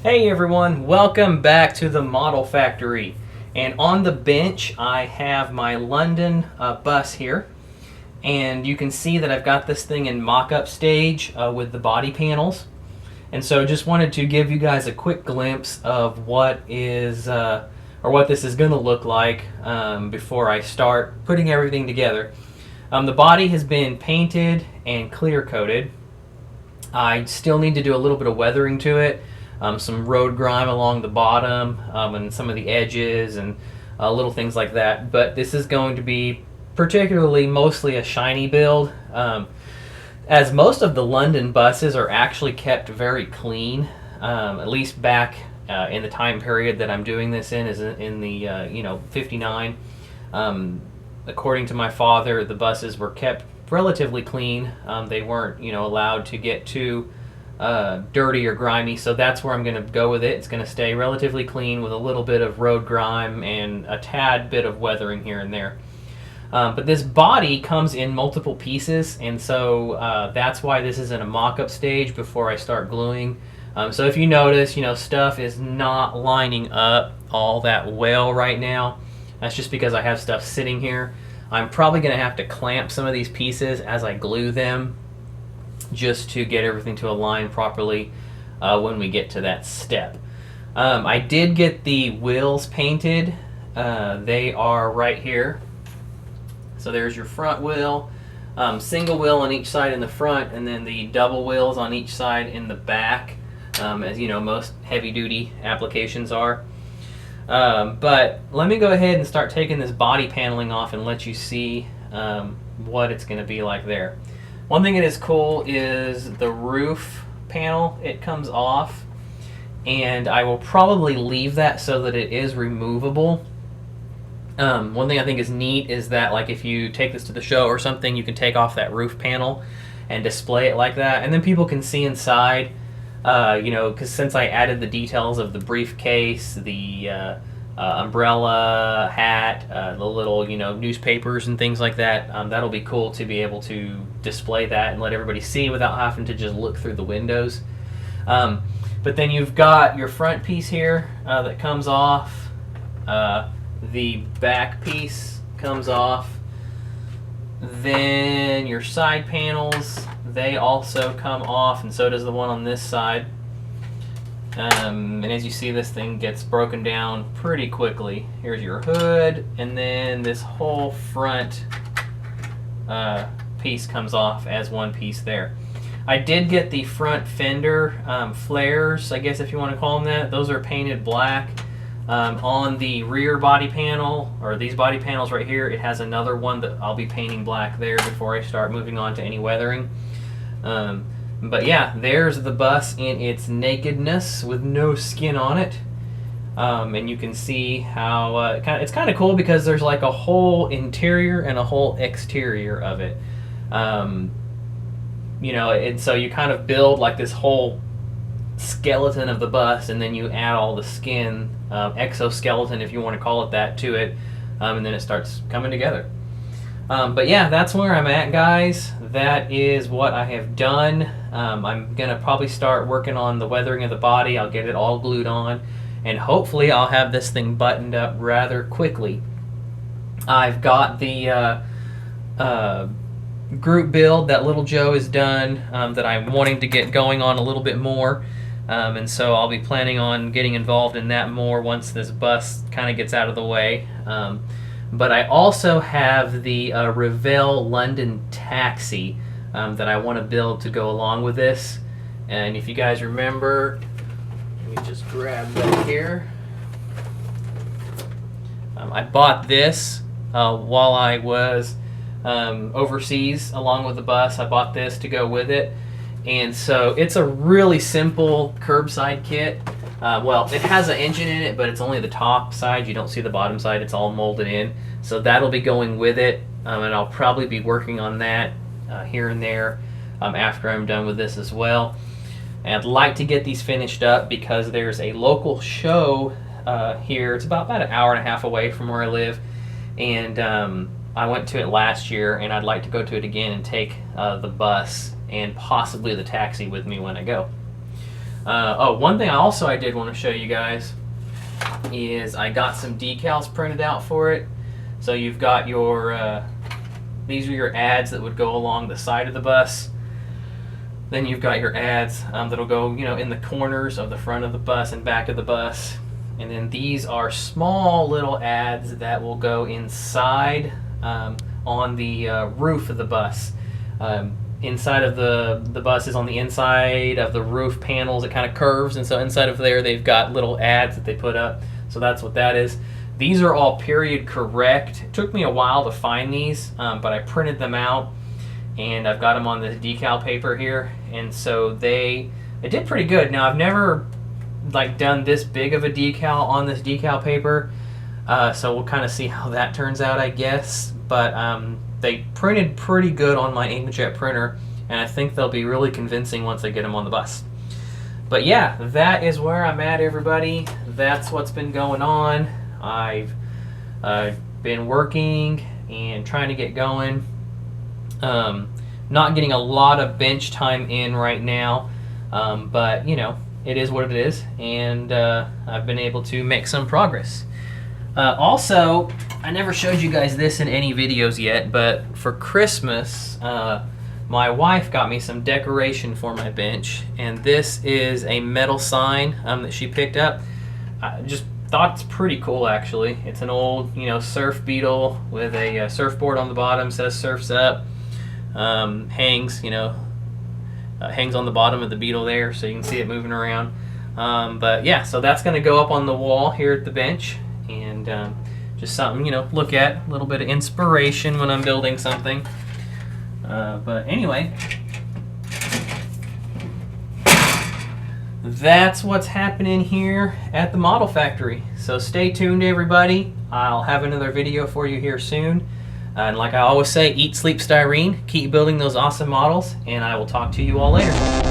Hey everyone, welcome back to the Model Factory. And on the bench I have my London bus here. And you can see that I've got this thing in mock-up stage with the body panels. And so just wanted to give you guys a quick glimpse of what is, or what this is going to look like before I start putting everything together. The body has been painted and clear coated. I still need to do a little bit of weathering to it. Some road grime along the bottom and some of the edges and little things like that. But this is going to be particularly mostly a shiny build, as most of the London buses are actually kept very clean, at least back in the time period that I'm doing this in, is in the 59. According to my father, the buses were kept relatively clean. They weren't allowed to get too dirty or grimy, so that's where I'm going to go with it. It's going to stay relatively clean with a little bit of road grime and a tad bit of weathering here and there. But this body comes in multiple pieces, and so that's why this is in a mock-up stage before I start gluing. So if you notice, stuff is not lining up all that well right now. That's just because I have stuff sitting here. I'm probably going to have to clamp some of these pieces as I glue them, just to get everything to align properly when we get to that step. I did get the wheels painted. They are right here. So there's your front wheel, single wheel on each side in the front, and then the double wheels on each side in the back, as most heavy-duty applications are. But let me go ahead and start taking this body paneling off and let you see what it's going to be like there. One thing that is cool is the roof panel. It comes off, and I will probably leave that so that it is removable. One thing I think is neat is that, like, if you take this to the show or something, you can take off that roof panel and display it like that, and then people can see inside. Because since I added the details of the briefcase, the umbrella, hat, the little newspapers and things like that, that'll be cool to be able to display that and let everybody see without having to just look through the windows. But then you've got your front piece here that comes off. The back piece comes off. Then your side panels, they also come off, and so does the one on this side. And as you see, this thing gets broken down pretty quickly. Here's your hood, and then this whole front piece comes off as one piece there. I did get the front fender flares, I guess if you want to call them that. Those are painted black. On the rear body panel, or these body panels right here, it has another one that I'll be painting black there before I start moving on to any weathering. But yeah, there's the bus in its nakedness with no skin on it. And you can see how it's kind of cool because there's like a whole interior and a whole exterior of it. And so you kind of build like this whole skeleton of the bus, and then you add all the skin, exoskeleton if you want to call it that, to it, and then it starts coming together. But yeah, that's where I'm at, guys. That is what I have done. I'm gonna probably start working on the weathering of the body. I'll get it all glued on, and hopefully I'll have this thing buttoned up rather quickly. I've got the group build that Little Joe has done that I'm wanting to get going on a little bit more. And so I'll be planning on getting involved in that more once this bus kind of gets out of the way. But I also have the Revell London taxi that I want to build to go along with this. And if you guys remember, let me just grab that here. I bought this while I was overseas along with the bus. I bought this to go with it. And so it's a really simple curbside kit. Well, it has an engine in it, but it's only the top side. You don't see the bottom side. It's all molded in. So that'll be going with it, and I'll probably be working on that here and there after I'm done with this as well. And I'd like to get these finished up because there's a local show here. It's about an hour and a half away from where I live, and I went to it last year, and I'd like to go to it again and take the bus and possibly the taxi with me when I go. Oh, one thing I did want to show you guys is I got some decals printed out for it. So you've got your, these are your ads that would go along the side of the bus. Then you've got your ads that'll go, in the corners of the front of the bus and back of the bus. And then these are small little ads that will go inside on the roof of the bus. Inside of the bus is on the inside of the roof panels. It kind of curves, and so inside of there they've got little ads that they put up. So that's what that is. These are all period correct. It took me a while to find these, but I printed them out, and I've got them on this decal paper here, and so they did pretty good. Now I've never done this big of a decal on this decal paper, so we'll kind of see how that turns out, I guess. But they printed pretty good on my inkjet printer, and I think they'll be really convincing once I get them on the bus. But yeah, that is where I'm at, everybody. That's what's been going on. I've been working and trying to get going. Not getting a lot of bench time in right now, but it is what it is, and I've been able to make some progress. Also, I never showed you guys this in any videos yet, but for Christmas, my wife got me some decoration for my bench, and this is a metal sign that she picked up. I just thought it's pretty cool, actually. It's an old, surf beetle with a surfboard on the bottom, says "Surf's Up." Hangs, hangs on the bottom of the beetle there, so you can see it moving around. But yeah, so that's going to go up on the wall here at the bench, and just something, look at, a little bit of inspiration when I'm building something. But anyway, that's what's happening here at the model factory. So stay tuned, everybody. I'll have another video for you here soon. And like I always say, eat, sleep, styrene. Keep building those awesome models, and I will talk to you all later.